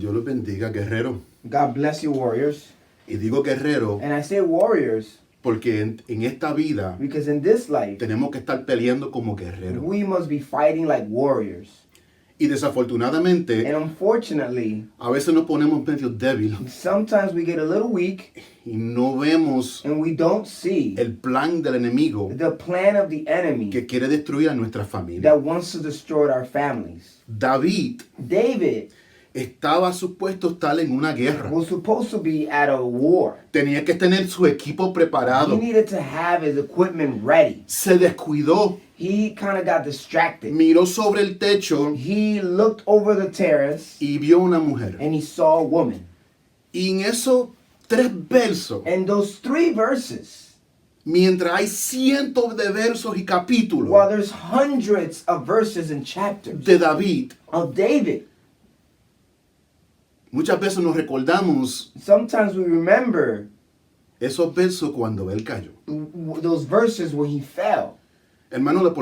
Dios los bendiga, guerrero. God bless you, warriors. Y digo guerrero And I say warriors porque en esta vida because in this life, tenemos que estar peleando como guerreros. we must be fighting like warriors. Y desafortunadamente, And unfortunately, a veces nos ponemos medio débiles sometimes we get a little weak y no vemos and we don't see el plan del enemigo the plan of the enemy que quiere destruir a nuestra familia. that wants to destroy our families. David David estaba supuesto estar en una guerra. was supposed to be at a war. Tenía que tener su equipo preparado. He needed to have his equipment ready. Se descuidó, He kind of got distracted. miró sobre el techo He looked over the terrace y vio una mujer. and he saw a woman. Y en esos 3 versos, And those 3 verses, mientras hay cientos de versos y capítulos while there's hundreds of verses and chapters de David, of David, muchas veces nos recordamos sometimes we remember esos versos cuando él cayó. those verses where he fell. Hermano, la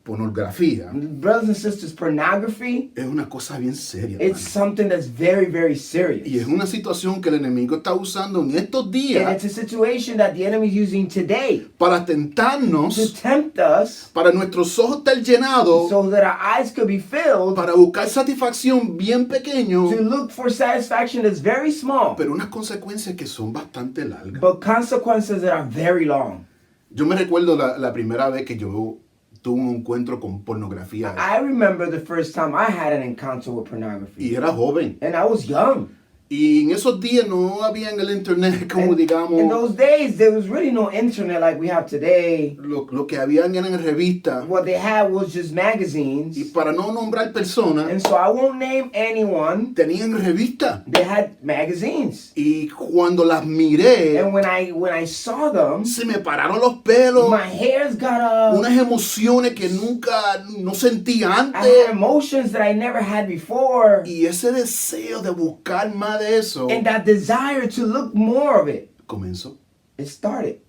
pornografía Brothers and sisters, pornography, es una cosa bien seria, it's hermano. something that's very, very serious. Y es una situación que el enemigo está usando en estos And días it's a situation that the enemy is using today para to tentarnos, tempt us para nuestros ojos estar llenados, so that our eyes could be filled para buscar satisfacción bien pequeño, to look for satisfaction that's very small, pero unas consecuencias que son bastante largas. but consequences that are very long. Yo me recuerdo la primera vez que yo tuve un encuentro con pornografía I remember the first time I had an encounter with pornography. y era joven. And I was young. Y en esos días no había en el internet, como In digamos, those days, there was really no internet like we have today. lo que habían eran revistas. What they had was just magazines. Y para no nombrar personas, And so I won't name anyone. tenían revistas. They had magazines. Y cuando las miré, And when I saw them, se me pararon los pelos. my hairs got up. Unas emociones que nunca no sentía I had antes. emotions that I never had before. Y ese deseo de buscar más de eso And that desire to look more of it, comenzó. it started.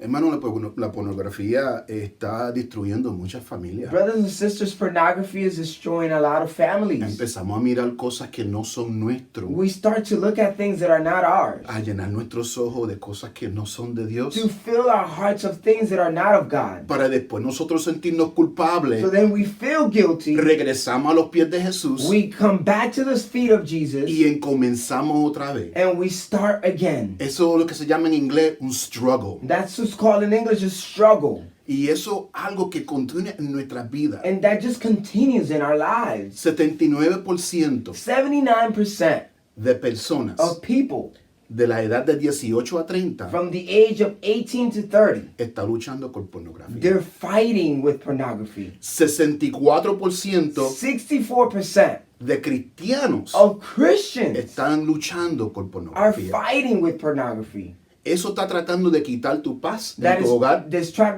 Hermano, la pornografía está destruyendo muchas familias. Brothers and sisters, pornography is destroying a lot of families. Empezamos a mirar cosas que no son nuestros. We start to look at things that are not ours. A llenar nuestros ojos de cosas que no son de Dios. To fill our hearts of things that are not of God. Para después nosotros sentirnos culpables. So then we feel guilty. Regresamos a los pies de Jesús. We come back to the feet of Jesus. Y comenzamos otra vez. And we start again. Eso es lo que se llama en inglés un struggle. That's what's called in English a struggle. Y eso es algo que continúa en nuestras vidas. And that just continues in our lives. 79% 79% de personas of people de la edad de 18 a 30 from the age of 18 to 30, está luchando con pornografía. they're fighting with pornography. 64% 64% de cristianos of Christians están luchando con are pornografía. fighting with pornography. Eso está tratando de quitar tu paz de That tu is, hogar,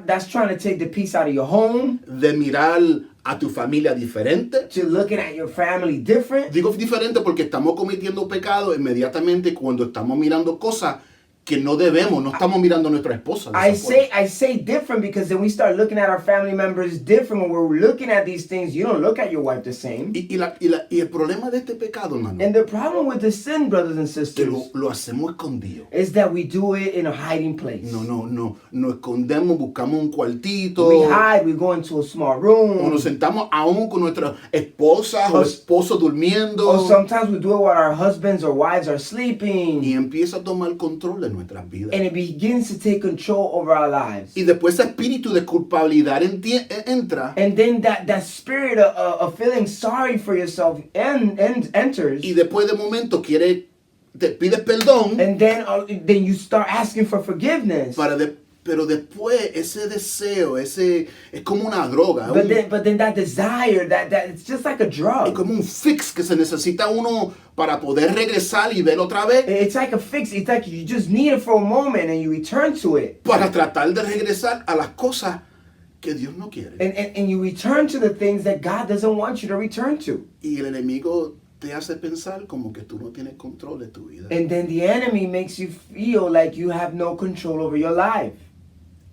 that's trying to take the peace out of your home, de mirar a tu familia diferente. to looking at your family different. Digo diferente porque estamos cometiendo pecado inmediatamente cuando estamos mirando cosas que no debemos, no estamos mirando a nuestra esposa. de I esa forma. say different because then we start looking at our family members different. When we're looking at these things, you don't look at your wife the same. Y el problema de este pecado, hermano, And the problem with the sin, brothers and que sisters, lo hacemos escondido. is that we do it in a hiding place. No, nos escondemos, buscamos un cuartito, We hide, we go into a small o room, nos sentamos aún con nuestras esposas o O- esposos durmiendo, or sometimes we do it while our husbands or wives are sleeping, y empieza a tomar control de nuestras vidas. and it begins to take control over our lives. Y después ese espíritu de culpabilidad entra, And then that spirit of feeling sorry for yourself enters, y después de momento te pides perdón, and then you start asking for forgiveness. pero después ese deseo, es como una droga, But then that desire, that it's just like a es drug. como un fix que se necesita uno para poder regresar y ver otra vez, It's like a fix. It's like you just need it for a moment and you return to it. para tratar de regresar a las cosas que Dios no quiere. And you return to the things that God doesn't want you to return to. Y el enemigo te hace pensar como que tú no tienes control de tu vida. And then the enemy makes you feel like you have no control over your life.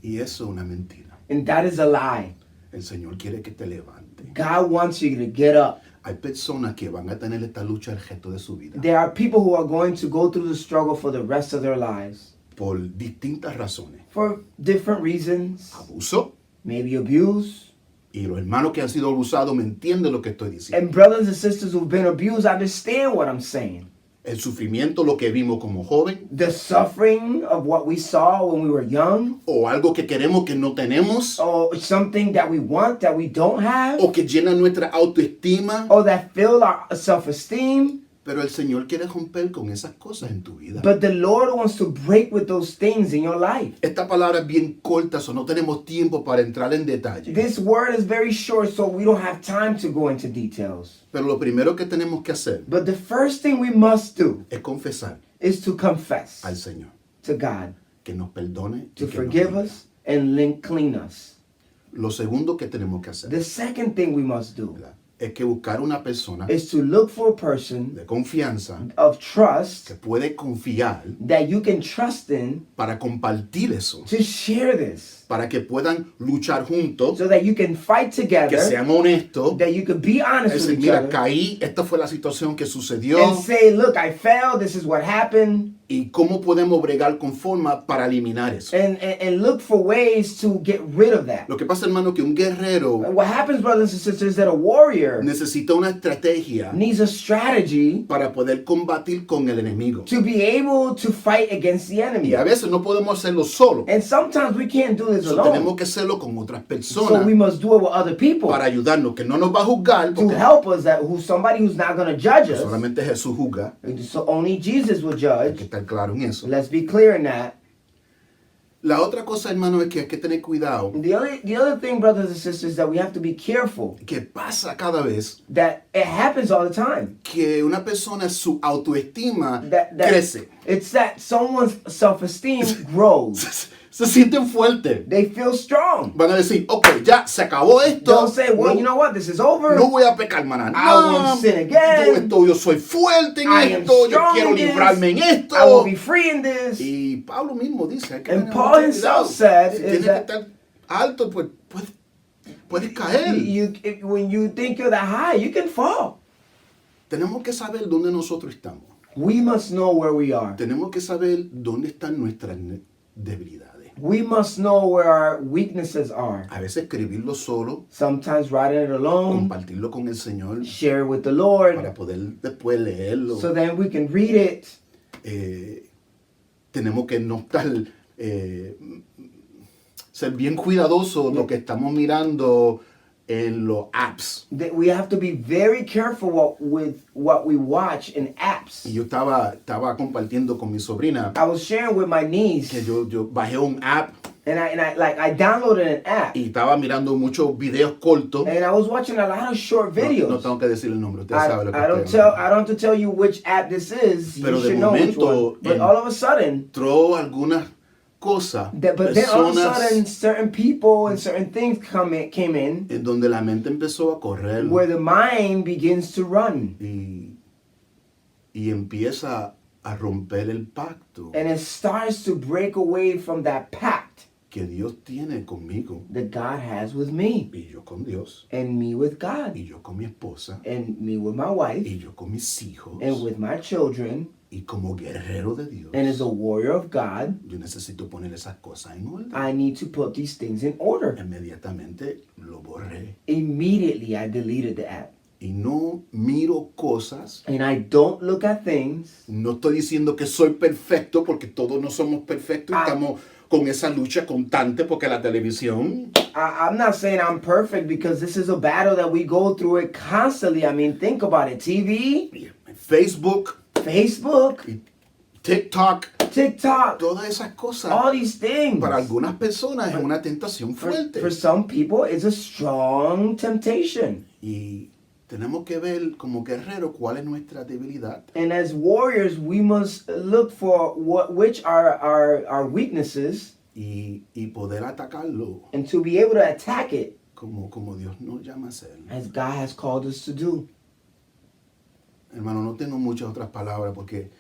Y eso es una mentira. And that is a lie. El Señor quiere que te levantes. God wants you to get up. Hay personas que van a tener esta lucha el resto de su vida There are people who are going to go through the struggle for the rest of their lives por distintas razones. for different reasons, Abuso, maybe abuse. y los hermanos que han sido abusados me entienden lo que estoy diciendo. And brothers and sisters who've been abused understand what I'm saying. El sufrimiento, lo que vimos como joven, The suffering of what we saw when we were young, o algo que queremos que no tenemos, or something that we want that we don't have, o que llena nuestra autoestima. or that fill our self-esteem. Pero el Señor quiere romper con esas cosas en tu vida. But the Lord wants to break with those things in your life. Esta palabra es bien corta, so no tenemos tiempo para entrar en detalle. This word is very short, so we don't have time to go into details. Pero lo primero que tenemos que hacer But the first thing we must do es confesar is to confess al Señor to God, que nos perdone to y que nos forgive limpie. us and clean us. Lo segundo que tenemos que hacer, The second thing we must do ¿verdad?, es que buscar una persona is to look for a person de confianza of trust que puede confiar that you can trust in para compartir eso, to share this, para que puedan luchar juntos, so that you can fight que together, sean honestos. that you can be honest Es with decir, each mira, other, caí, esta fue la situación que sucedió and say, look, I fell, this is what happened, y cómo podemos bregar con forma para eliminar eso. and look for ways to get rid of that. Lo que pasa, hermano, que un guerrero What happens, brothers and sisters, is that a warrior necesita una estrategia needs a strategy para poder combatir con el enemigo. to be able to fight against the enemy. Y a veces no podemos hacerlo solo. And sometimes we can't do this So, tenemos alone. que hacerlo con otras So personas we must do it with other people para ayudarnos, que no nos va a juzgar, to porque help us, somebody who's not going to judge us. solamente Jesús juzga. So only Jesus will Hay judge. que estar claro en eso. Let's be clear in that. La otra cosa, hermano, es que hay que tener cuidado. The other thing, brothers and sisters, that we have to be careful Que pasa cada vez that it happens all the time. que una persona, su autoestima That crece. it's that someone's self-esteem grows. Se sienten fuertes. They feel strong. Van a decir, ok, ya se acabó esto. Don't say, well, no, you know what, this is over. no voy a pecar más I won't sin again. Yo soy fuerte en I am esto. Yo strong quiero in this. librarme en esto. I will be free in this. Y Pablo mismo dice, hay que And tener Paul mucho himself cuidado. said Si is tienes that- que estar alto, pues puedes caer. When you think you're that high, you can fall. Tenemos que saber dónde nosotros estamos. We must know where we are. Tenemos que saber dónde están nuestras debilidades. We must know where our weaknesses are. A veces escribirlo solo, Sometimes writing it alone, compartirlo con el Señor share it with the Lord, para poder después leerlo. so then we can read it. Tenemos que no estar, ser bien cuidadosos lo que estamos mirando en los apps. That we have to be very careful with what we watch in apps. Y yo estaba compartiendo con mi sobrina I was sharing with my niece, que yo bajé un app and I downloaded an app, y estaba mirando muchos videos cortos. and I was watching a lot of short videos. No tengo que decir el nombre, usted sabe lo que I don't estoy hablando. have to tell you which app this is. Pero You de should know which momento, one. But all of a sudden, Entró algunas cosas, but then all of a sudden, personas certain people and certain things came in en donde la mente empezó a correr where the mind begins to run, y empieza a romper el pacto and it starts to break away from that pact que Dios tiene conmigo that God has with me, y yo con Dios and me with God, y yo con mi esposa and me with my wife, y yo con mis hijos and with my children, y como guerrero de Dios and as a warrior of God, yo necesito poner esas cosas en orden. I need to put these things in order. Inmediatamente lo borré Immediately, I deleted the app. y no miro cosas. And I don't look at things. No estoy diciendo que soy perfecto porque todos no somos perfectos y estamos con esa lucha constante porque la televisión. I'm not saying I'm perfect, because this is a battle that we go through it constantly. I mean, think about it. TV, Facebook, Facebook, TikTok, TikTok, todas esas cosas. all these things. Para algunas personas es una tentación fuerte. For some people, it's a strong temptation. Y tenemos que ver como guerreros cuál es nuestra debilidad. And as warriors, we must look for which are our weaknesses, Y poder atacarlo and to be able to attack it como Dios nos llama a hacer. as God has called us to do. Hermano, no tengo muchas otras palabras porque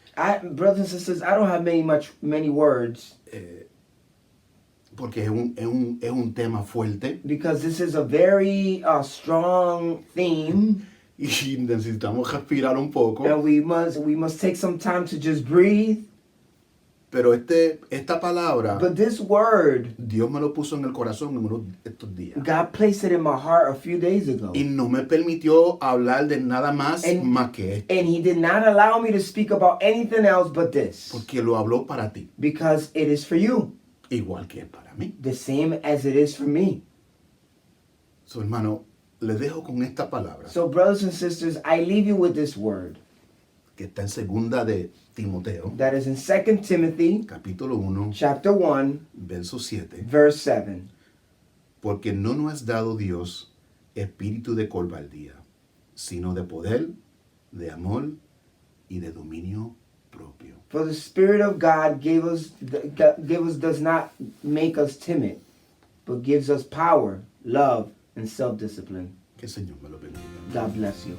Brothers and sisters, I don't have many words, porque es un tema fuerte because this is a very strong theme, y necesitamos respirar un poco. And we must take some time to just breathe. Pero esta palabra, But this word, Dios me lo puso en el corazón en estos días. God placed it in my heart a few days ago. Y no me permitió hablar de nada más que esto. And he did not allow me to speak about anything else but this. Porque lo habló para ti. Because it is for you. Igual que es para mí. The same as it is for me. So, hermano, les dejo con esta palabra. So, brothers and sisters, I leave you with this word. Que está en segunda de Timoteo. That is in 2 Timothy, Capítulo 1. chapter 1, Verso 7. verse 7. Porque no nos has dado Dios espíritu de cobardía, sino de poder, de amor y de dominio propio. For the Spirit of God does not make us timid, but gives us power, love, and self-discipline. Que el Señor me lo bendiga. God bless you.